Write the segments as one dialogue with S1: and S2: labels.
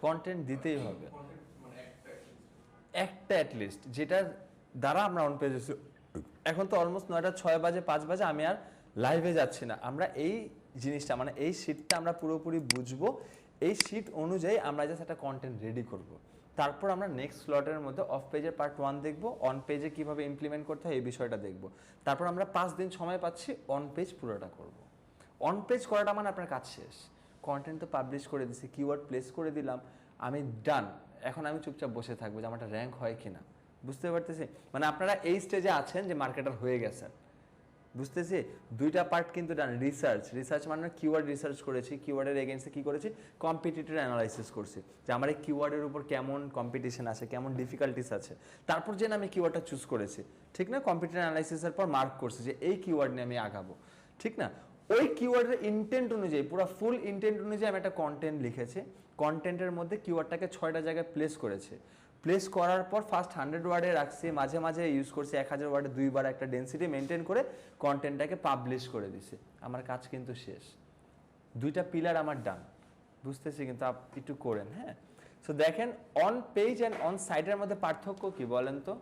S1: Content দিতেই হবে একটা অ্যাটলিস্ট, যেটার দ্বারা আমরা অন পেজ এসিও। এখন তো অলমোস্ট 9টা 6 বাজে 5 বাজে, আমি আর লাইভে যাচ্ছি না, আমরা এই জিনিসটা মানে এই শিটটা আমরা পুরোপুরি বুঝবো, এই শিট অনুযায়ী আমরা জাস্ট একটা কন্টেন্ট রেডি করব। তারপর আমরা নেক্সট স্লটের মধ্যে অফ পেজের পার্ট 1 দেখবো, অন পেজে কীভাবে ইমপ্লিমেন্ট করতে হয় এই বিষয়টা দেখবো। তারপর আমরা 5 দিন সময় পাচ্ছি, অন পেজ পুরোটা করব। অন পেজ করাটা মানে আপনার কাজ শেষ, কন্টেন্ট তো পাবলিশ করে দিছি, কিওয়ার্ড প্লেস করে দিলাম, আমি ডান। এখন আমি চুপচাপ বসে থাকবো যে আমারটা র্যাঙ্ক হয় কিনা, বুঝতে পারতেছি? মানে আপনারা এই স্টেজে আছেন যে মার্কেটার হয়ে গেছেন, বুঝতেছি? দুইটা পার্ট কিন্তু ডান। রিসার্চ মানে কিওয়ার্ড রিসার্চ করেছি, কিওয়ার্ডের এগেইনস্টে কি করেছি, কম্পিটিটর অ্যানালাইসিস করছি যে আমার এই কিওয়ার্ডের উপর কেমন কম্পিটিশন আছে, কেমন ডিফিকাল্টিস আছে, তারপর যে আমি কিওয়ার্ডটা চুজ করেছি, ঠিক না? কম্পিটিটর অ্যানালাইসিসের পর মার্ক করছি যে এই কিওয়ার্ড নিয়ে আমি আগাবো, ঠিক না? ওই কিওয়ার্ডের ইন্টেন্ট অনুযায়ী, পুরো ফুল ইন্টেন্ট অনুযায়ী আমি একটা কন্টেন্ট লিখেছি, কন্টেন্টের মধ্যে কিওয়ার্ডটাকে 6টা জায়গায় প্লেস করেছে, প্লেস করার পর ফার্স্ট 100 ওয়ার্ডে রাখছি, মাঝে মাঝে ইউজ করছি 1000 ওয়ার্ডে 2বার একটা ডেন্সিটি মেনটেন করে কন্টেন্টটাকে পাবলিশ করে দিছি, আমার কাজ কিন্তু শেষ। দুইটা পিলার আমার ডান, বুঝতেছি? কিন্তু আপনি একটু করেন, হ্যাঁ। সো দেখেন অন পেজ অ্যান্ড অন সাইটের মধ্যে পার্থক্য কি বলেন তো?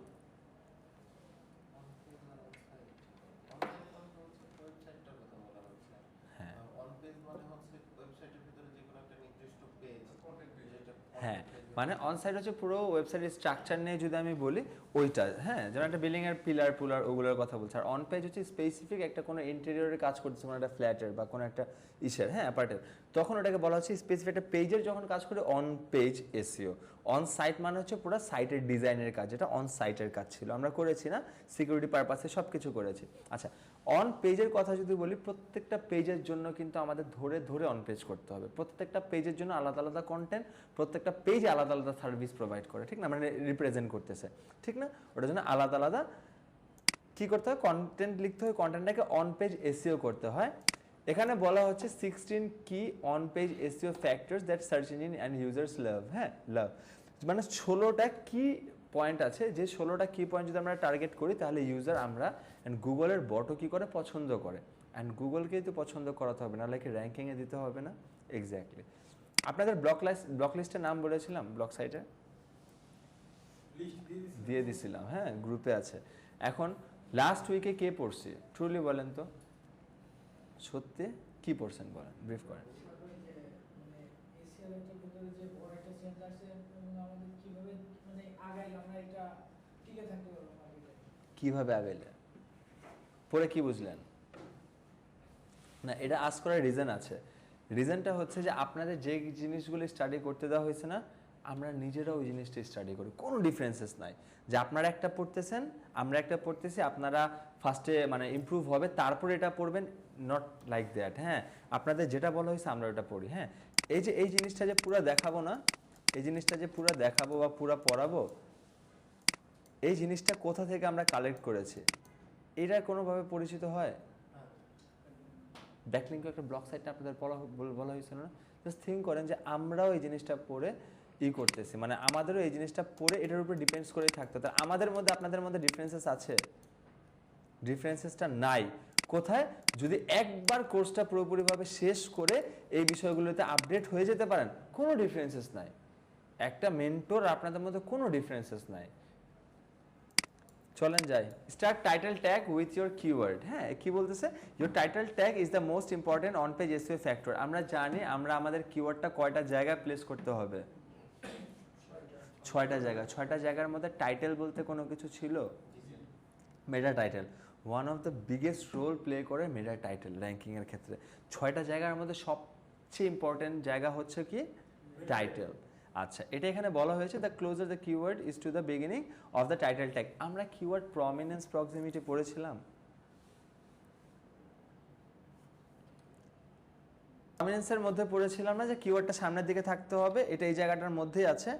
S1: হ্যাঁ, মানে অন সাইট হচ্ছে পুরো ওয়েবসাইটের স্ট্রাকচার নিয়ে যদি আমি বলি ওইটা, হ্যাঁ, যেমন একটা বিল্ডিংয়ের পিলার ওগুলোর কথা বলছে। আর অন পেজ হচ্ছে স্পেসিফিক একটা কোনো ইন্টেরিয়রের কাজ করতেছে, কোনো একটা ফ্ল্যাটের বা কোনো একটা ইসের, হ্যাঁ, অ্যাপার্টের, তখন ওটাকে বলা হচ্ছে স্পেসিফিক একটা পেজের যখন কাজ করে on page SEO. On site মানে হচ্ছে পুরো সাইটের ডিজাইনের কাজ, যেটা অন সাইটের কাজ ছিল, আমরা করেছি না, সিকিউরিটি পারপাসে সব কিছু করেছি। আচ্ছা, অন পেজের কথা যদি বলি, প্রত্যেকটা পেজের জন্য কিন্তু আমাদের ধরে ধরে অন পেজ করতে হবে, প্রত্যেকটা পেজের জন্য আলাদা আলাদা কন্টেন্ট, প্রত্যেকটা পেজ আলাদা আলাদা সার্ভিস প্রোভাইড করে, ঠিক না? মানে রিপ্রেজেন্ট করতেছে, ঠিক না? ওটার জন্য আলাদা আলাদা কি করতে হয়, কন্টেন্ট লিখতে হয়, কন্টেন্টটাকে অন পেজ এসইও করতে হয়। এখানে বলা হচ্ছে 16 key on page SEO factors that search engine and users love, হ্যাঁ, লাভ, মানে 16টা কি পয়েন্ট আছে, যে 16টা কি পয়েন্ট যদি আমরা টার্গেট করি তাহলে ইউজার আমরা অ্যান্ড গুগলের বটও কি করে, পছন্দ করে। অ্যান্ড গুগলকেই তো পছন্দ করাতে হবে, না লাইক র্যাঙ্কিংয়ে দিতে হবে না? এক্স্যাক্টলি। আপনাদের ব্লক লিস্টের নাম বলেছিলাম, ব্লক সাইটে দিয়ে দিছিলাম, হ্যাঁ, গ্রুপে আছে। এখন লাস্ট উইকে কে পড়ছি ট্রুলি বলেন তো, সত্যি কি পড়ছেন বলেন, ব্রিফ করেন। কিভাবে আগাইলে পরে কি বুঝলেন? না, এটা আজ করার রিজন আছে। রিজনটা হচ্ছে যে আপনাদের যে জিনিসগুলো স্টাডি করতে দেওয়া হয়েছে না, আমরা নিজেরা ওই জিনিসটা স্টাডি করি, কোনো ডিফারেন্সেস নাই। যে আপনারা একটা পড়তেছেন, আমরা একটা পড়তেছি, আপনারা ফার্স্টে মানে ইমপ্রুভ হবে, তারপরে এটা পড়বেন, নট লাইক দ্যাট, হ্যাঁ। আপনাদের যেটা বলা হয়েছে আমরা ওটা পড়ি, হ্যাঁ। এই জিনিসটা যে পুরো দেখাবো না, এই জিনিসটা যে পুরো দেখাবো বা পুরো পড়াবো, এই জিনিসটা কোথা থেকে আমরা কালেক্ট করেছি, এটা কোনোভাবে পরিচিত হয়? ব্যাকলিংক একটা ব্লগ সাইটটা আপনাদের বলা হয়েছিল না? জাস্ট থিঙ্ক করেন যে আমরাও এই জিনিসটা পড়ে করতেছি, মানে আমাদেরও এই জিনিসটা পড়ে এটার উপর ডিপেন্ডস করেই থাকতে হবে। আমাদের মধ্যে আপনাদের মধ্যে ডিফারেন্সেস আছে? ডিফারেন্সেসটা নাই। কোথায়? যদি একবার কোর্সটা পুরোপুরিভাবে শেষ করে এই বিষয়গুলোতে আপডেট হয়ে যেতে পারেন, কোনো ডিফারেন্সেস নাই। একটা মেন্টর আপনাদের মধ্যে কোনো ডিফারেন্সেস নাই। চলেন যাই, start title tag with your keyword. হ্যাঁ, কি বলতেছে, your title tag is the most important on page SEO factor. আমরা জানি আমরা আমাদের কিওয়ার্ডটা কয়টা জায়গায় প্লেস করতে হবে, 6টা জায়গা। 6টা জায়গার মধ্যে টাইটেল বলতে কোনো কিছু ছিল, meta title one of the biggest role play করে মেটা টাইটেল র্যাঙ্কিংয়ের ক্ষেত্রে। 6টা জায়গার মধ্যে সবচেয়ে ইম্পর্টেন্ট জায়গা হচ্ছে কি, টাইটেল। আচ্ছা, এটা এখানে বলা হয়েছে the closure the keyword is to the beginning of the title tag. আমরা কিওয়ার্ড প্রমিনেন্স প্রক্সিমিটি পড়েছিলাম, প্রমিনেন্সের মধ্যে পড়েছিলাম না যে কিওয়ার্ডটা সামনের দিকে থাকতে হবে, এটা এই জায়গাটার মধ্যেই আছে,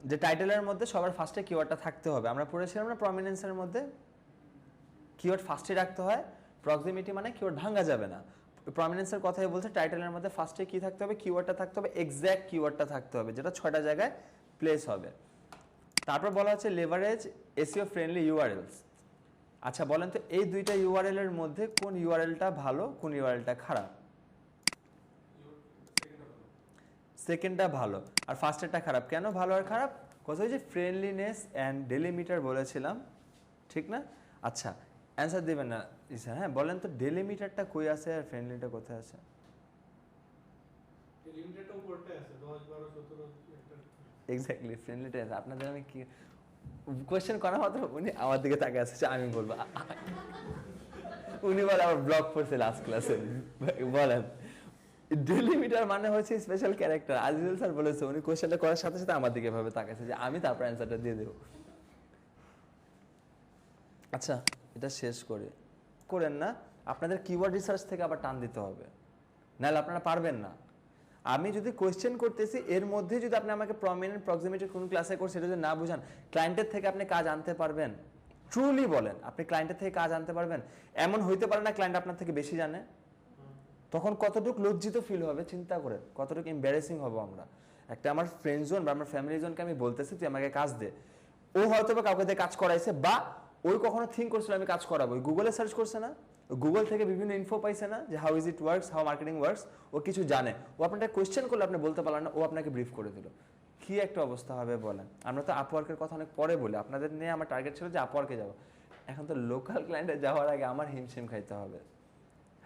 S1: যে টাইটেলের মধ্যে সবার ফার্স্টে কিওয়ার্ডটা থাকতে হবে। আমরা পড়েছিলাম না প্রমিনেন্সের মধ্যে কিওয়ার্ড ফার্স্টে রাখতে হয়, প্রক্সিমিটি মানে কিওয়ার্ড ভাঙা যাবে না। প্রমিনেন্সের কথাই বলছে, টাইটেলের মধ্যে ফার্স্টে কি থাকতে হবে, কিওয়ার্ডটা থাকতে হবে, এক্স্যাক্ট কিওয়ার্ডটা থাকতে হবে, যেটা 6টা জায়গায় প্লেস হবে। তারপর বলা হচ্ছে লেভারেজ এসইও ফ্রেন্ডলি ইউআরএলস। আচ্ছা বলেন তো, এই দুইটা ইউআরএল এর মধ্যে কোন ইউআরএলটা ভালো, কোন ইউআরএলটা খারাপ? সেকেন্ডটা ভালো আর ফার্স্টেরটা খারাপ। কেন ভালো আর খারাপ? কথা হচ্ছে ফ্রেন্ডলিনেস অ্যান্ড ডেলিমিটার বলেছিলাম, ঠিক না? আচ্ছা অ্যান্সার দেবেন না ইসা, হ্যাঁ বলেন তো ডেলিমিটারটা কই আছে আর ফ্রেন্ডলিটা কোথায় আছে?
S2: ডেলিমিটারটা উপরটায় আছে 10 12 17 একটা।
S1: এক্স্যাক্টলি ফ্রেন্ডলিটা আছে। আপনাদের আমি কি কোয়েশ্চেন করা মাত্র উনি আমার দিকে তাকিয়ে আছে, আমি বলবো উনি বলে আমার ব্লগ পড়ছে লাস্ট ক্লাসে, বলেন ডেলিমিটার মানে হচ্ছে স্পেশাল ক্যারেক্টার। আজিজুল স্যার বলেছে, উনি কোয়েশ্চেনটা করার সাথে সাথে আমার দিকে ভাবে তাকাইছে যে আমি তারপর অ্যান্সারটা দিয়ে দেব। আচ্ছা এটা শেষ করে করেন না, আপনাদের কিওয়ার্ড রিসার্চ থেকে আবার টান দিতে হবে, নাহলে আপনারা পারবেন না। আমি যদি কোয়েশ্চেন করতেছি এর মধ্যে যদি আপনি আমাকে প্রমিনেন্ট প্রক্সিমিটি কোন ক্লাসে করছে এটা যদি না বুঝান, ক্লায়েন্টের থেকে আপনি কাজ আনতে পারবেন? ট্রুলি বলেন, আপনি ক্লায়েন্টের থেকে কাজ আনতে পারবেন? এমন হইতে পারে না ক্লায়েন্ট আপনার থেকে বেশি জানে? তখন কতটুকু লজ্জিত ফিল হবে চিন্তা করে, কতটুকু এম্বারেসিং হবো আমরা। একটা আমার ফ্রেন্ড জোন বা আমার ফ্যামিলি জোনকে আমি বলতেছি তুই আমাকে কাজ দে, ও হয়তো বা কাউকে দিয়ে কাজ করাইছে, বা ওই কখনো থিঙ্ক করছিল আমি কাজ করাবো, ওই গুগলে সার্চ করছে না, গুগল থেকে বিভিন্ন ইনফো পাইছে না যে how is it works, how marketing works, ও কিছু জানে, ও আপনাকে কোয়েশ্চেন করলে আপনি বলতে পারলেন না, ও আপনাকে ব্রিফ করে দিল, কি একটা অবস্থা হবে বলেন। আমরা তো আপওয়ার্কের কথা অনেক পরে বলি, আপনাদের নিয়ে আমার টার্গেট ছিল যে আপওয়ার্কে যাবো, এখন তো লোকাল ক্লায়েন্টে যাওয়ার আগে আমার হিমশিম খাইতে হবে।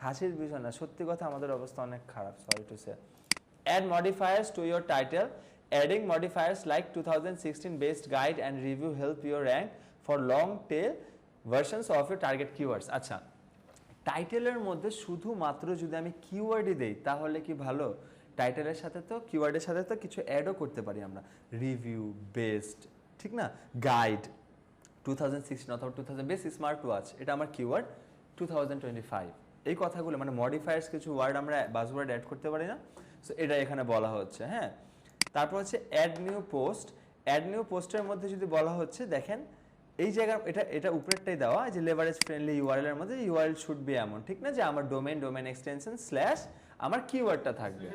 S1: হাসির বিষয় না, সত্যি কথা আমাদের অবস্থা অনেক খারাপ, sorry to say. Add modifiers to your title, adding modifiers like 2016 based guide and review help your rank for long tail versions of your target keywords। আচ্ছা টাইটেলের মধ্যে শুধুমাত্র যদি আমি কিওয়ার্ডই দেই তাহলে কি ভালো? টাইটেলের সাথে তো কিওয়ার্ডের সাথে তো কিছু অ্যাডও করতে পারি আমরা, রিভিউ বেস্ট, ঠিক না, গাইড 2016 অথবা 2000 বেস্ট স্মার্ট ওয়াচ, এটা আমার কিওয়ার্ড 2025। এই কথাগুলো মানে মডিফায়ার্স কিছু ওয়ার্ড আমরা বাজওয়ার্ড অ্যাড করতে পারি না, সো এটা এখানে বলা হচ্ছে। হ্যাঁ তারপর হচ্ছে add new post, add new পোস্টের মধ্যে যদি বলা হচ্ছে দেখেন এই জায়গা এটা উপরেরটাই দেওয়া যে লেভারেজ ফ্রেন্ডলি ইউআরএল এর মধ্যে ইউআরএল শুড বি এমন, ঠিক না, যে আমার ডোমেন এক্সটেনশন স্ল্যাশ আমার কিওয়ার্ডটা থাকবে,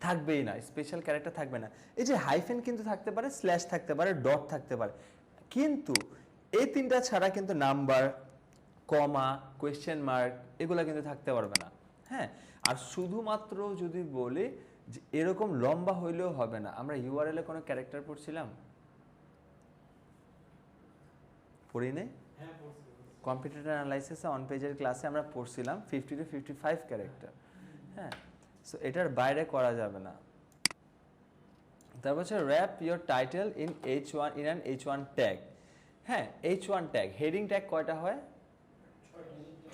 S1: থাকবেই না, স্পেশাল ক্যারেক্টার থাকবে না। এই যে হাইফেন কিন্তু থাকতে পারে, স্ল্যাশ থাকতে পারে, ডট থাকতে পারে, কিন্তু এই তিনটা ছাড়া কিন্তু নাম্বার, কমা, কোয়েশ্চেন মার্ক এগুলো কিন্তু থাকতে পারবে না। হ্যাঁ আর শুধুমাত্র যদি বলি যে এরকম লম্বা হইলেও হবে না। আমরা ইউআরএল এ কোনো ক্যারেক্টার পড়ছিলাম? পড়ি নেই? কম্পিউটার অ্যানালাইসিসে অন পেজের ক্লাসে আমরা পড়ছিলাম 50 to 55 ক্যারেক্টার। হ্যাঁ সো এটার বাইরে করা যাবে না। তারপর হচ্ছে wrap your title in H1 in an H1 tag. হ্যাঁ H1 ট্যাগ, হেডিং ট্যাগ কয়টা হয়?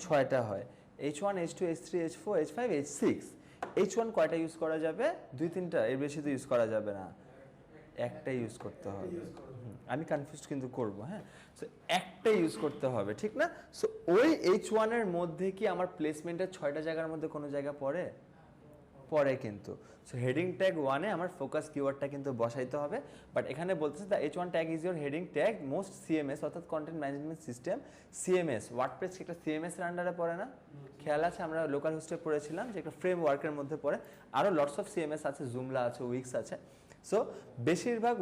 S1: 6টা হয়। H1 H2 H3 H4 H5 H6। H1 কয়টা ইউজ করা যাবে? 2-3টা, এর বেশি তো ইউজ করা যাবে না, একটা ইউজ করতে হবে। আমি কনফিউজ কিন্তু করব, হ্যাঁ সো একটা ইউজ করতে হবে, ঠিক না? সো ওই H1 এর মধ্যে কি আমার প্লেসমেন্টের 6টা জায়গার মধ্যে কোনো জায়গা পড়ে? পরে কিন্তু। সো হেডিং ট্যাগ 1-এ আমার ফোকাস কিওয়ার্ডটা কিন্তু বসাইতে হবে, বাট এখানে বলতেছে the H1 tag is your heading tag most CMS অর্থাৎ content management system, CMS. WordPress কি একটা সিএমএস এর আন্ডারে পড়ে না? খেয়াল আছে আমরা লোকাল হোস্টে পড়েছিলাম যে একটা ফ্রেমওয়ার্কের মধ্যে পড়ে, আরও লটস অফ সিএমএস আছে, জুমলা আছে, উইক্স আছে। সো বেশিরভাগ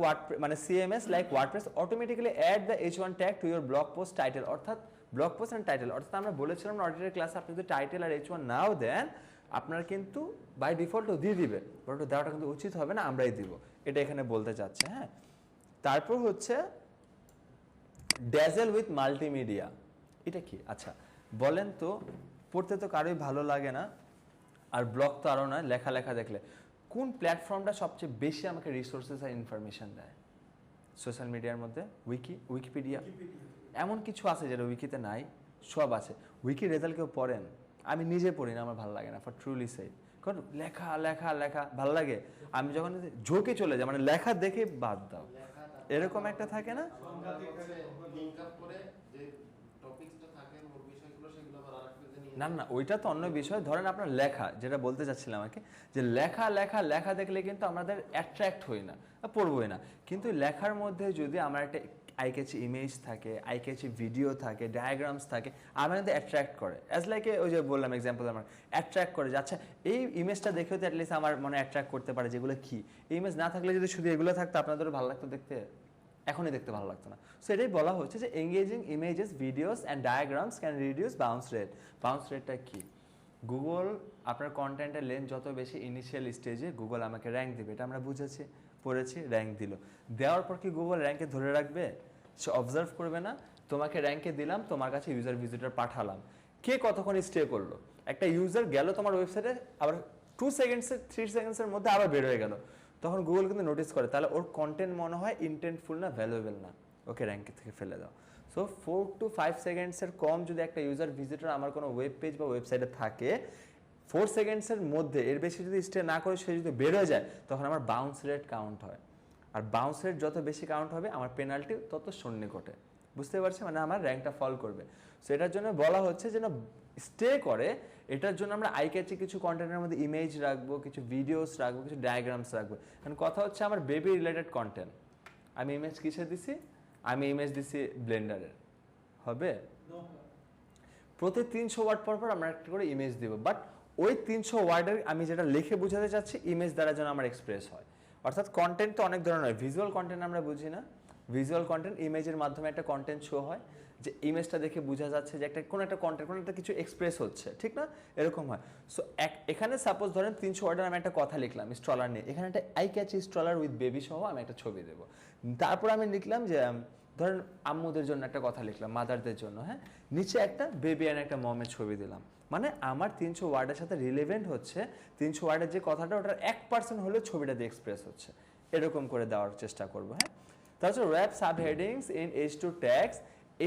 S1: মানে CMS like WordPress automatically add the H1 tag to your blog post title, অর্থাৎ ব্লগ পোস্ট অ্যান্ড টাইটেল। অর্থাৎ আমরা বলেছিলাম না অডিটের ক্লাসে আপনি যদি টাইটেল আর H1 নাও দেন আপনার কিন্তু বাই ডিফল্টও দিয়ে দিবে, বাট ওটা দেওয়াটা কিন্তু উচিত হবে না, আমরাই দিব, এটা এখানে বলতে চাচ্ছে। হ্যাঁ তারপর হচ্ছে ড্যাজেল উইথ মাল্টিমিডিয়া, এটা কি? আচ্ছা বলেন তো, পড়তে তো কারোই ভালো লাগে না আর ব্লগ তো আরও না, লেখা দেখলে কোন প্ল্যাটফর্মটা সবচেয়ে বেশি আমাকে রিসোর্সেস আর ইনফরমেশন দেয় সোশ্যাল মিডিয়ার মধ্যে? উইকিপিডিয়া। এমন কিছু আছে যেটা উইকিতে নাই? সব আছে। উইকি রেজাল্ট কেউ পড়েন? আমি নিজে পড়ি না, আমার ভালো লাগে না, ফর ট্রুলি সেই, কারণ লেখা ভালো লাগে, আমি যখন ঝোঁকে চলে যাই মানে লেখা দেখে বাদ দাও, এরকম একটা থাকে না? না ওইটা তো অন্য বিষয়। ধরেন আপনার লেখা, যেটা বলতে চাচ্ছিলাম আমাকে, যে লেখা দেখলে কিন্তু আমাদের অ্যাট্রাক্ট হই না, পড়বই না, কিন্তু লেখার মধ্যে যদি আমার একটা আইক্যাচি ইমেজ থাকে, আইক্যাচি ভিডিও থাকে, ডায়াগ্রামস থাকে, আমার কিন্তু অ্যাট্রাক্ট করে। অ্যাজ লাইক ওই যে বললাম এক্সাম্পল, আমার অ্যাট্রাক্ট করে যে আচ্ছা এই ইমেজটা দেখেও তো অ্যাটলিস্ট আমার মনে অ্যাট্রাক্ট করতে পারে যেগুলো কি। এই ইমেজ না থাকলে যদি শুধু এগুলো থাকতো আপনাদেরও ভালো লাগতো দেখতে? এখনই দেখতে ভালো লাগতো না। সো এটাই বলা হচ্ছে যে engaging images videos and diagrams can reduce bounce rate. Bounce রেটটা কি? গুগল আপনার কন্টেন্টের লেন্থ যত বেশি ইনিশিয়াল স্টেজে গুগল আমাকে র্যাঙ্ক দেবে, এটা আমরা বুঝেছি, পড়েছি, র্যাঙ্ক দিল। দেওয়ার পর কি গুগল র্যাঙ্কে ধরে রাখবে? সে অবজার্ভ করবে না? তোমাকে র্যাঙ্কে দিলাম, তোমার কাছে ইউজার ভিজিটর পাঠালাম, কে কতক্ষণ স্টে করলো? একটা ইউজার গেল তোমার ওয়েবসাইটে, আবার 2 সেকেন্ডসের 3 সেকেন্ডসের মধ্যে আবার বের হয়ে গেল, তখন গুগল কিন্তু নোটিস করে, তাহলে ওর কন্টেন্ট মনে হয় ইন্টেন্টফুল না, ভ্যালুয়েবল না, ওকে র্যাঙ্কে থেকে ফেলে দাও। সো 4 to 5 সেকেন্ডসের কম যদি একটা ইউজার ভিজিটর আমার কোনো ওয়েব পেজ বা ওয়েবসাইটে থাকে, 4 সেকেন্ডসের মধ্যে এর বেশি যদি স্টে না করে সে যদি বের হয়ে যায়, তখন আমার বাউন্স রেট কাউন্ট হয়। আর বাউন্স রেট যত বেশি কাউন্ট হবে আমার পেনাল্টি তত সন্নিকটে। বুঝতে পারছি? মানে আমার র্যাঙ্কটা ফল করবে। সো এটার জন্য বলা হচ্ছে যেন স্টে করে, এটার জন্য আমরা আই ক্যাচি কিছু কন্টেন্টের মধ্যে ইমেজ রাখবো, কিছু ভিডিওস রাখবো, কিছু ডায়াগ্রামস রাখবো। কারণ কথা হচ্ছে আমার বেবি রিলেটেড কন্টেন্ট, আমি ইমেজ কিসে দিছি? আমি ইমেজ দিছি ব্লেন্ডারের, হবে? প্রতি 300 ওয়ার্ড পর পর আমরা একটা করে ইমেজ দিব, বাট ওই 300 ওয়ার্ডের আমি যেটা লিখে বোঝাতে চাচ্ছি ইমেজ দ্বারা যেন আমার এক্সপ্রেস হয়। অর্থাৎ কন্টেন্ট তো অনেক ধরনের হয়, ভিজুয়াল কন্টেন্ট আমরা বুঝি না, ভিজুয়াল কন্টেন্ট ইমেজের মাধ্যমে একটা কন্টেন্ট শো হয়, যে ইমেজটা দেখে বোঝা যাচ্ছে যে একটা কোনো একটা কন্টেন্ট, কোনো একটা কিছু এক্সপ্রেস হচ্ছে, ঠিক না? এরকম হয়। সো এখানে সাপোজ ধরেন 300 ওয়ার্ডের আমি একটা কথা লিখলাম স্ট্রলার নিয়ে, এখানে একটা eye catchy stroller with baby সহ আমি একটা ছবি দেবো। তারপর আমি লিখলাম যে ধরেন আম্মুদের জন্য একটা কথা লিখলাম, মাদারদের জন্য, হ্যাঁ, নিচে একটা বেবি আর একটা মমের ছবি দিলাম। মানে আমার 300 ওয়ার্ডের সাথে রিলেভেন্ট হচ্ছে, 300 ওয়ার্ডের যে কথাটা ওটার 1% হলেও ছবিটা দিয়ে এক্সপ্রেস হচ্ছে, এরকম করে দেওয়ার চেষ্টা করবো। হ্যাঁ, তারপর wrap sub headings in H2 tags.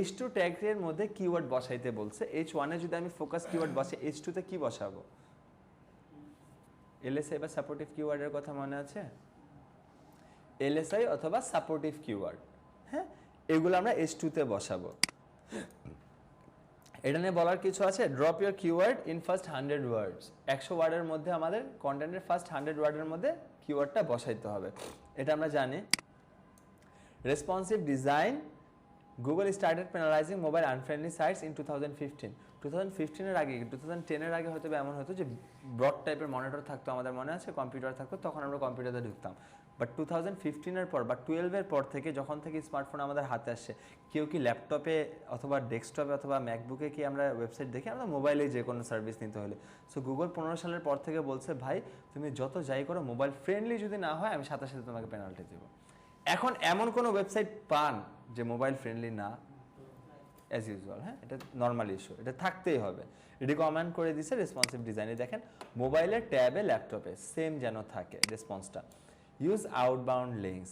S1: H2 ট্যাগের মধ্যে কিওয়ার্ড বসাইতে বলছে। H1 এ যদি আমি ফোকাস কিওয়ার্ড বসাই, H2 তে কি বসাবো? LSI বা সাপোর্টিভ কিওয়ার্ডের কথা মনে আছে? LSI অথবা সাপোর্টিভ কিওয়ার্ড, হ্যাঁ, এগুলো আমরা H2 তে বসাবো। এটা নিয়ে বলার কিছু আছে, drop your keyword in first 100 ওয়ার্ডস। 100 ওয়ার্ডের মধ্যে আমাদের কন্টেন্টের ফার্স্ট 100 ওয়ার্ডের মধ্যে কিওয়ার্ডটা বসাইতে হবে, এটা আমরা জানি। Responsive design, Google started penalising mobile unfriendly sites in 2015। 2015 এর আগে, 2010 এর আগে হয়তো এমন হতো যে ব্রড টাইপের মনিটর থাকতো, আমাদের মনে আছে, কম্পিউটার থাকতো, তখন আমরা কম্পিউটারে ঢুকতাম। বাট 2015 এর পর বা 12 এর পর থেকে যখন থেকে স্মার্টফোন আমাদের হাতে আসছে, কেউ কি ল্যাপটপে অথবা ডেস্কটপে অথবা ম্যাকবুকে কি আমরা ওয়েবসাইট দেখি? আমরা মোবাইলে যে কোনো সার্ভিস নিতে হলে। সো গুগল 15 সালের পর থেকে বলছে, ভাই তুমি যত যাই করো মোবাইল ফ্রেন্ডলি যদি না হয় আমি সাথে সাথে তোমাকে পেনাল্টি দেবো। এখন এমন কোনো ওয়েবসাইট পান যে মোবাইল ফ্রেন্ডলি না? অ্যাজ ইউজুয়াল, হ্যাঁ, এটা নর্মাল ইস্যু, এটা থাকতেই হবে। রিকমেন্ড করে দিছে রেসপন্সিভ ডিজাইনে। দেখেন মোবাইলের ট্যাবে ল্যাপটপে সেম যেন থাকে রেসপন্সটা। Use outbound links.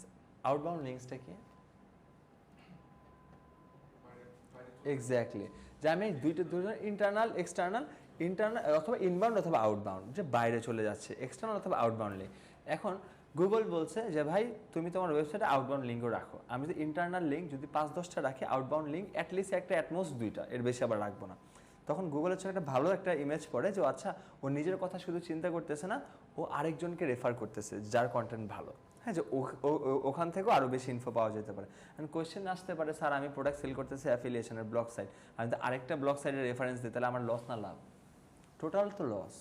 S1: আউটবাউন্ড লিঙ্কসটা কি? এক্স্যাক্টলি, যে আমি দুইটা ইন্টারনাল এক্সটার্নাল, ইন্টারনাল অথবা ইনবাউন্ড অথবা আউটবাউন্ড, যে বাইরে চলে যাচ্ছে, এক্সটার্নাল অথবা আউটবাউন্ড লিঙ্ক। এখন গুগল বলছে যে ভাই তুমি তোমার ওয়েবসাইটে আউটবাউন্ড লিঙ্কও রাখো। আমি যদি ইন্টারনাল লিঙ্ক যদি 5-10টা রাখি, আউটবাউন্ড লিঙ্ক অ্যাটলিস্ট একটা, অ্যাটমোস্ট 2টা, এর বেশি আবার রাখবো না। তখন গুগলের চোখে একটা ভালো একটা ইমেজ পড়ে যে আচ্ছা ও নিজের কথা শুধু চিন্তা করতেছে না, ও আরেকজনকে রেফার করতেছে যার কন্টেন্ট ভালো, হ্যাঁ, যে ওখান থেকেও আরও বেশি ইনফো পাওয়া যেতে পারে। অ্যান্ড কোয়েশ্চেন আসতে পারে, স্যার আমি প্রোডাক্ট সেল করতেছি অ্যাফিলিয়েশনের ব্লগ সাইট, আমি তো আরেকটা ব্লগ সাইটের রেফারেন্স দিই, তাহলে আমার লস না লাভ? টোটাল তো লস,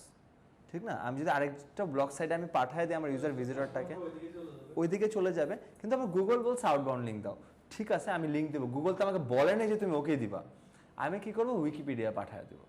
S1: ঠিক না? আমি যদি আরেকটা ব্লগ সাইটে আমি পাঠাই দিই আমার ইউজার ভিজিটরটাকে, ওইদিকে চলে যাবে। কিন্তু আমার গুগল বলছে আউটবাউন্ড লিঙ্ক দাও, ঠিক আছে আমি লিঙ্ক দেবো, গুগল তো আমাকে বলে না যে তুমি ওকে দিবা। আমি কি করবো? উইকিপিডিয়া পাঠিয়ে দেবো,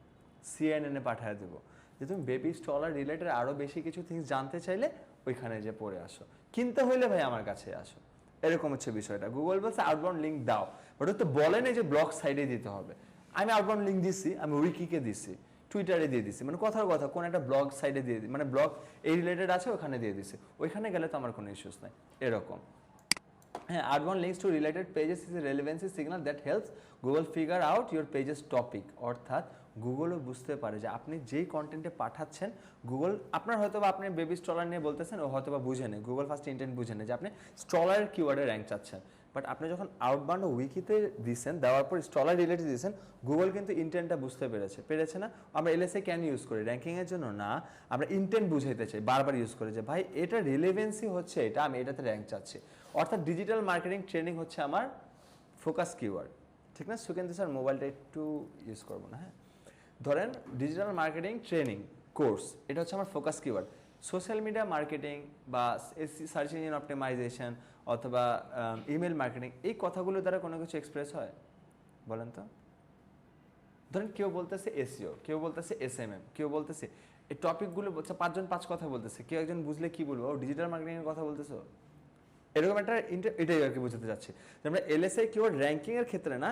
S1: CNN-এ পাঠিয়ে দেবো, যে তুমি বেবি স্টলার রিলেটেড আরও বেশি কিছু থিংস জানতে চাইলে ওইখানে যে পড়ে আসো, কিনতে হইলে ভাই আমার কাছে আসো, এরকম হচ্ছে বিষয়টা। গুগল বলছে আউটবাউন্ড লিঙ্ক দাও, বাট ও তো বলে না যে ব্লগ সাইডে দিতে হবে। আমি আউটবাউন্ড লিঙ্ক দিছি, আমি উইকিকে দিছি, টুইটারে দিয়ে দিছি, মানে কথার কথা কোন একটা ব্লগ সাইডে দিয়ে দিই, মানে ব্লগ এই রিলেটেড আছে ওখানে দিয়ে দিছি, ওইখানে গেলে তো আমার কোনো ইস্যুস নাই, এরকম। হ্যাঁ, outbound links to related pages is a relevancy signal that helps Google figure out your page's topic. অর্থাৎ গুগলও বুঝতে পারে যে আপনি যেই কন্টেন্টে পাঠাচ্ছেন, গুগল আপনার হয়তো বা আপনি বেবি স্টলার নিয়ে বলতেছেন, ও হয়তো বা বুঝে নেই, গুগল ফার্স্ট ইন্টেন্ট বুঝে নেই যে আপনি স্টলারের কিওয়ার্ডে র্যাঙ্ক চাচ্ছেন। বাট আপনি যখন আউটবাউন্ড উইকিতে দিয়েছেন, দেওয়ার পর স্টলার রিলেটেড দিয়েছেন, গুগল কিন্তু ইন্টেন্টটা বুঝতে পেরেছে না? আমরা LSI কেন ইউজ করি? র্যাঙ্কিংয়ের জন্য না, আমরা ইন্টেন্ট বুঝাইতে চাই, বারবার ইউজ করি যে ভাই এটা রিলেভেন্সি হচ্ছে, এটা আমি এটাতে র্যাঙ্ক চাচ্ছি। অর্থাৎ ডিজিটাল মার্কেটিং ট্রেনিং হচ্ছে আমার ফোকাস কিওয়ার্ড, ঠিক না? সুকেন্দ্র স্যার মোবাইলটা একটু ইউজ করবো না, হ্যাঁ। ধরেন ডিজিটাল মার্কেটিং ট্রেনিং কোর্স, এটা হচ্ছে আমার focus keyword. Social media marketing বা সার্চ ইঞ্জিন অপটিমাইজেশন অথবা ইমেল মার্কেটিং, এই কথাগুলো দ্বারা কোনো কিছু এক্সপ্রেস হয়? বলেন তো। ধরেন কেউ বলতেছে এসইও, কেউ বলতেছে এসএমএম, কেউ বলতেছে এই টপিকগুলো বলছে, 5 জন 5 কথা বলতেছে, কেউ একজন বুঝলে কি বলবো, ও ডিজিটাল মার্কেটিং এর কথা বলতেছো, এরকম একটা এটাই আর কি বোঝাতে চাচ্ছি যে আমরা এলএসআই কিওয়ার্ড র্যাঙ্কিং এর ক্ষেত্রে না,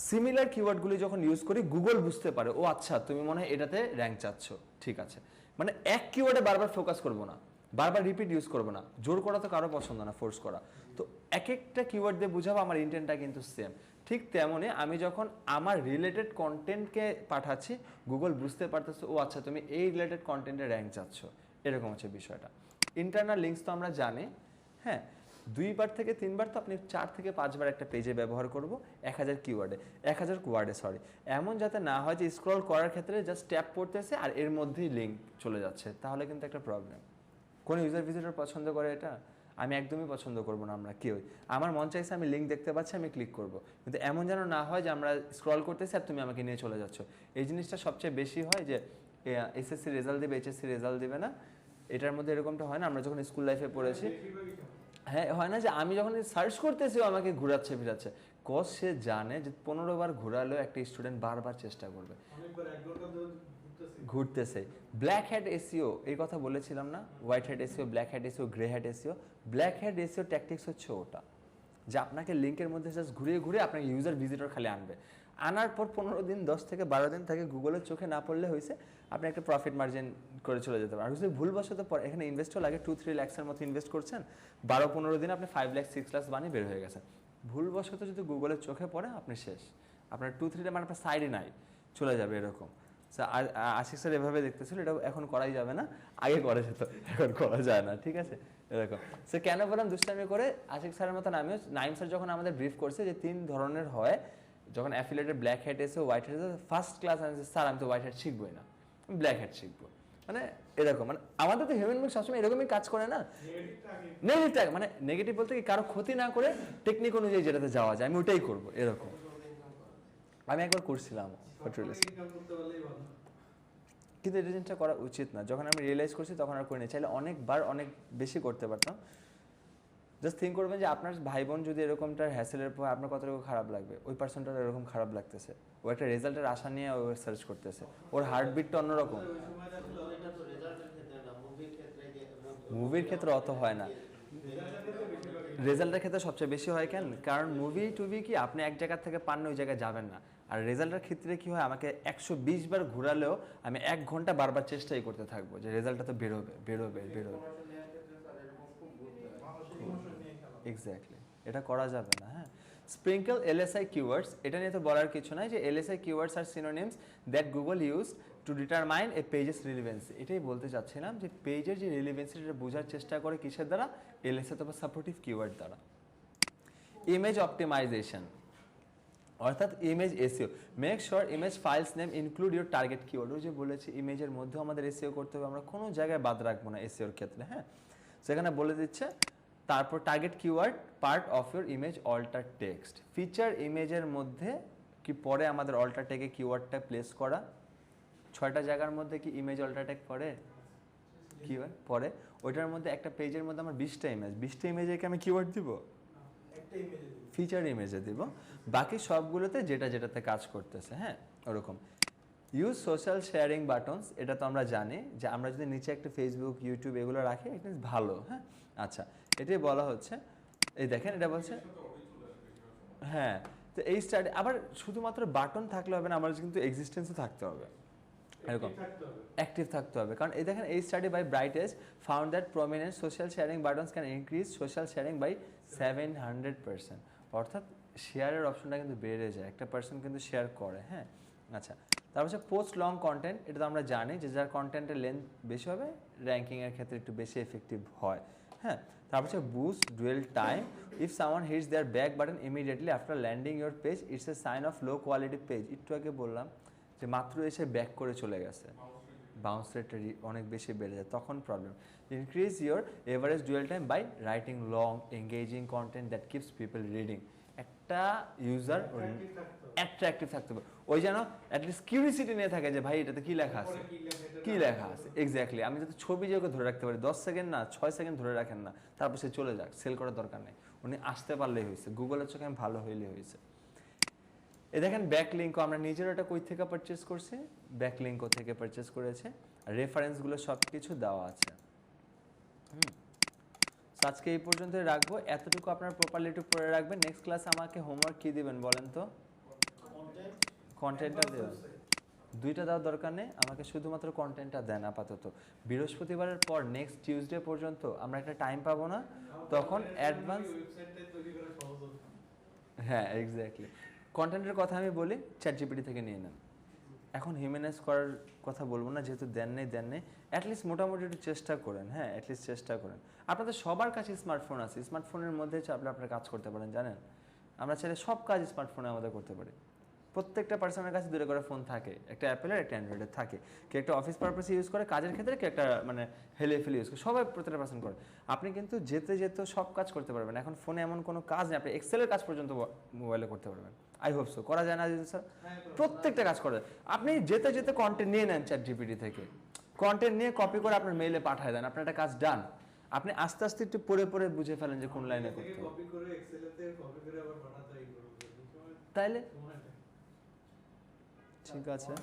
S1: সিমিলার কিওয়ার্ডগুলি যখন ইউজ করি গুগল বুঝতে পারে ও আচ্ছা তুমি মনে হয় এটাতে র্যাঙ্ক চাচ্ছ, ঠিক আছে। মানে এক কিওয়ার্ডে বারবার ফোকাস করবো না, বারবার রিপিট ইউজ করবো না, জোর করা তো কারো পছন্দ না, ফোর্স করা। তো এক একটা কিওয়ার্ড দিয়ে বুঝাবো, আমার ইন্টেন্টটা কিন্তু সেম। ঠিক তেমনই আমি যখন আমার রিলেটেড কন্টেন্টকে পাঠাচ্ছি, গুগল বুঝতে পারতেছে ও আচ্ছা তুমি এই রিলেটেড কন্টেন্টে র্যাঙ্ক চাচ্ছ, এরকম হচ্ছে বিষয়টা। ইন্টারনাল লিঙ্কস তো আমরা জানি, হ্যাঁ 2বার থেকে 3বার তো আপনি 4 থেকে 5বার একটা পেজে ব্যবহার করব 1000 কিওয়ার্ডে, 1000 ওয়ার্ডে সরি, এমন যাতে না হয় যে স্ক্রল করার ক্ষেত্রে জাস্ট ট্যাপ করতেছে আর এর মধ্যেই লিঙ্ক চলে যাচ্ছে, তাহলে কিন্তু একটা প্রবলেম। কোন ইউজার ভিজিটর পছন্দ করে এটা? আমি একদমই পছন্দ করব না, আমরা কেউই। আমার মন চাইছে আমি লিঙ্ক দেখতে পাচ্ছি, আমি ক্লিক করব, কিন্তু এমন যেন না হয় যে আমরা স্ক্রল করতেছি আর তুমি আমাকে নিয়ে চলে যাচ্ছ। এই জিনিসটা সবচেয়ে বেশি হয় যে এসএসসি রেজাল্ট দেবে, এইচএসসি রেজাল্ট দেবে না, এটার মধ্যে এরকমটা হয় না, আমরা যখন স্কুল লাইফে পড়েছি, হ্যাঁ হয় না যে আমি যখন সার্চ করতেছি আমাকে ঘোরাচ্ছে ফিরাচ্ছে, কজ সে জানে যে 15বার ঘোরালেও একটা স্টুডেন্ট বারবার চেষ্টা করবে, ঘুরতেছে। ব্ল্যাক হ্যাট এসইও এই কথা বলেছিলাম না, white hat SEO, black hat SEO, grey hat SEO. Black hat SEO tactics হচ্ছে ওটা যে আপনাকে লিঙ্কের মধ্যে জাস্ট ঘুরিয়ে ঘুরিয়ে আপনাকে ইউজার ভিজিটর খালি আনবে, আনার পর 15 দিন 10 থেকে 12 দিন থেকে গুগলের চোখে না পড়লে হয়েছে আপনি একটা প্রফিট মার্জিন করে চলে যেতে পারেন। আর যদি ভুলবশত পর এখানে ইনভেস্টও লাগে 2-3 লাখসের মতো ইনভেস্ট করছেন, 12-15 দিন আপনি 5 লাখ 6 লাখ বানিয়ে বের হয়ে গেছেন, ভুলবশত যদি গুগলের চোখে পড়ে আপনি শেষ, আপনার 2-3 মানে আপনার সাইডে নাই, চলে যাবে এরকম। আর আশিক স্যার এভাবে দেখতেছিল, এটা এখন করাই যাবে না, আগে করা যেত, এখন করা যায় না, ঠিক আছে এরকম। সে কেন বললাম দুষ্টামি করে, আশিক স্যারের মতন আমিও, নাইম স্যার যখন আমাদের ব্রিফ করছে যে 3 ধরনের হয়, যখন অ্যাফিলিয়েটেড ব্ল্যাক হ্যাট এসে হোয়াইট হ্যাট এসে, ফার্স্ট ক্লাস আমি স্যার আমি তো হোয়াইট হ্যাট শিখবোই না, আমি ব্ল্যাক হ্যাট শিখবো, মানে এরকম। মানে আমাদের তো হিউম্যান বিং সবসময় এরকমই কাজ করে না, নেগেটিভ মানে নেগেটিভ বলতে কি কারো ক্ষতি না করে টেকনিক অনুযায়ী যেটাতে যাওয়া যায় আমি ওটাই করবো, এরকম। আমি একবার করছিলাম, কিন্তু এটা জিনিসটা করা উচিত না, যখন আমি রিয়েলাইজ করছি তখন আর করিনি, চাইলে অনেকবার অনেক বেশি করতে পারতাম। জাস্ট থিঙ্ক করবেন যে আপনার ভাই বোন যদি এরকমটার হ্যাসেলের পর আপনার কতটুকু খারাপ লাগবে, ওই পার্সনটার এরকম খারাপ লাগতেছে, ও একটা রেজাল্টের আশা নিয়ে ও সার্চ করতেছে, ওর হার্টবিটটা অন্যরকম। মুভির ক্ষেত্রে অত হয় না, রেজাল্টের ক্ষেত্রে সবচেয়ে বেশি হয় কেন, কারণ মুভি টুভি কি আপনি এক জায়গা থেকে পান না ওই জায়গায় যাবেন না, আর রেজাল্টের ক্ষেত্রে কি হয় আমাকে 120 বার ঘোরালেও আমি 1 ঘন্টা বারবার চেষ্টাই করতে থাকবো যে রেজাল্টটা তো বেরোবে বেরোবে বেরোবে। এক্স্যাক্টলি, এটা করা যাবে না। হ্যাঁ, স্প্রিঙ্কল এলএসআই কিওয়ার্ডস, এটা নিয়ে তো বলার কিছু নাই যে এলএসআই কিওয়ার্ডস আর synonyms that Google use to determine a page's relevancy. এটাই বলতে চাচ্ছিলাম যে পেজের যে রিলেভেন্সি এটা বোঝার চেষ্টা করে কিসের দ্বারা, এলএসআই অথবা সাপোর্টিভ কিওয়ার্ড দ্বারা। ইমেজ অপটিমাইজেশন অর্থাৎ image SEO, make sure image files name include your target keyword. ওই যে বলেছি ইমেজের মধ্যেও আমাদের এসইও করতে হবে, আমরা কোনো জায়গায় বাদ রাখবো না এসইওর ক্ষেত্রে। হ্যাঁ, সেখানে বলে দিচ্ছে তারপর target keyword part of your image alt text, feature ইমেজের মধ্যে কি পরে আমাদের অল্টার টেকে কিওয়ার্ডটা প্লেস করা, 6টা জায়গার মধ্যে কি ইমেজ অল্টার টেক করে কিওয়ার্ড পরে, ওইটার মধ্যে একটা পেজের মধ্যে আমার 20টা ইমেজ, 20টা ইমেজে কি আমি কিওয়ার্ড দিব, ফিচার ইমেজে দিব, বাকি সবগুলোতে যেটা যেটাতে কাজ করতেছে। হ্যাঁ ওরকম। ইউজ সোশ্যাল শেয়ারিং বাটনস, এটা তো আমরা জানি যে আমরা যদি নিচে একটা ফেসবুক ইউটিউব এগুলো রাখি এটা ভালো। হ্যাঁ আচ্ছা, এটাই বলা হচ্ছে, এই দেখেন এটা বলছে, হ্যাঁ তো এই স্টাডি আবার শুধুমাত্র বাটন থাকলে হবে না, আমার কিন্তু এক্সিস্টেন্সও থাকতে হবে, এরকম অ্যাক্টিভ থাকতে হবে। কারণ এই দেখেন এই study by BrightEdge found that prominent social sharing buttons can increase social sharing by 700%, অর্থাৎ শেয়ারের অপশনটা কিন্তু বেড়ে যায়, একটা পার্সন কিন্তু শেয়ার করে। হ্যাঁ আচ্ছা, তারপর হচ্ছে পোস্ট লং কন্টেন্ট, এটা তো আমরা জানি যে যার কন্টেন্টের লেন্থ বেশি হবে র্যাঙ্কিংয়ের ক্ষেত্রে একটু বেশি এফেক্টিভ হয়। হ্যাঁ, তারপর হচ্ছে boost dwell time, if someone hits their back button immediately after landing your page it's a sign of low quality page. একটু আগে বললাম যে মাত্র এসে ব্যাক করে চলে গেছে, বাউন্স রেটটা অনেক বেশি বেড়ে যায়, তখন problem. Increase your average dwell time by writing long engaging content that keeps people reading. একটা ইউজার অ্যাট্রাকটিভ থাকতে হবে, ওই যেন অ্যাটলিস্ট কিউরিসিটি নিয়ে থাকে যে ভাই এটাতে কি লেখা আছে, কি লেখা আছে। এক্স্যাক্টলি, আমি যাতে ছবি যে ধরে রাখতে পারি, 10 সেকেন্ড না 6 সেকেন্ড ধরে রাখেন না, তারপর সে চলে যাক, সেল করার দরকার নেই, উনি আসতে পারলেই হয়েছে, গুগলের চোখে আমি ভালো হইলেই হয়েছে। এই দেখেন ব্যাক লিঙ্কও আমরা নিজের এটা কই থেকে পারচেজ করছি, ব্যাক লিঙ্কও থেকে পারচেজ করেছে, রেফারেন্সগুলো সব কিছু দেওয়া আছে। আজকে এই পর্যন্তই রাখবো, এতটুকু আপনার প্রপারলি একটু পড়ে রাখবেন। নেক্সট ক্লাসে আমাকে হোমওয়ার্ক কি দিবেন বলেন তো? কন্টেন্টটা দেবেন, দুইটা দেওয়ার দরকার নেই, আমাকে শুধুমাত্র কন্টেন্টটা দেন আপাতত। বৃহস্পতিবারের পর নেক্সট টিউসডে পর্যন্ত আমরা একটা টাইম পাবো না, তখন অ্যাডভান্স,
S2: ওয়েবসাইটটা তৈরি করা সহজ হবে।
S1: হ্যাঁ এক্স্যাক্টলি। কন্টেন্টের কথা আমি বলি, চ্যাটজিপিটি থেকে নিয়ে নেন। এখন হিউম্যানাইজ করার কথা বলবো না, যেহেতু দেন নেই, অ্যাটলিস্ট মোটামুটি একটু চেষ্টা করেন, হ্যাঁ অ্যাটলিস্ট চেষ্টা করেন। আপনাদের সবার কাছে স্মার্টফোন আছে, স্মার্টফোনের মধ্যে চাপলে আপনারা কাজ করতে পারেন, জানেন আমরা চাইলে সব কাজ স্মার্টফোনে আমাদের করতে পারি। প্রত্যেকটা পার্সনের কাছে দুটো করে ফোন থাকে, একটা অ্যাপেলের একটা অ্যান্ড্রয়েডের থাকে। কেউ একটা অফিস পারপাসে ইউজ করে কাজের ক্ষেত্রে, কেউ একটা মানে হেলিফেলি ইউজ করে, সবাই প্রত্যেকটা পার্সন করে। আপনি কিন্তু যেতে যেতে সব কাজ করতে পারবেন। এখন ফোনে এমন কোনো কাজ নেই, আপনি এক্সেলের কাজ পর্যন্ত মোবাইলে করতে পারবেন। I hope so. করা যায় না স্যার? প্রত্যেকটা কাজ করে। আপনি যেতে যেতে কন্টেন্ট নিয়ে নেন চ্যাট জিপিটি থেকে, কন্টেন্ট নিয়ে কপি করে আপনার মেইলে পাঠিয়ে দেন, আপনার একটা কাজ ডান। আপনি আস্তে আস্তে একটু পড়ে পড়ে বুঝে ফেলেন যে কোন লাইনে করতে হবে।
S2: কপি করে এক্সেলেতে কপি করে আবার বানাতে হয়,
S1: তাইলে ঠিক আছে।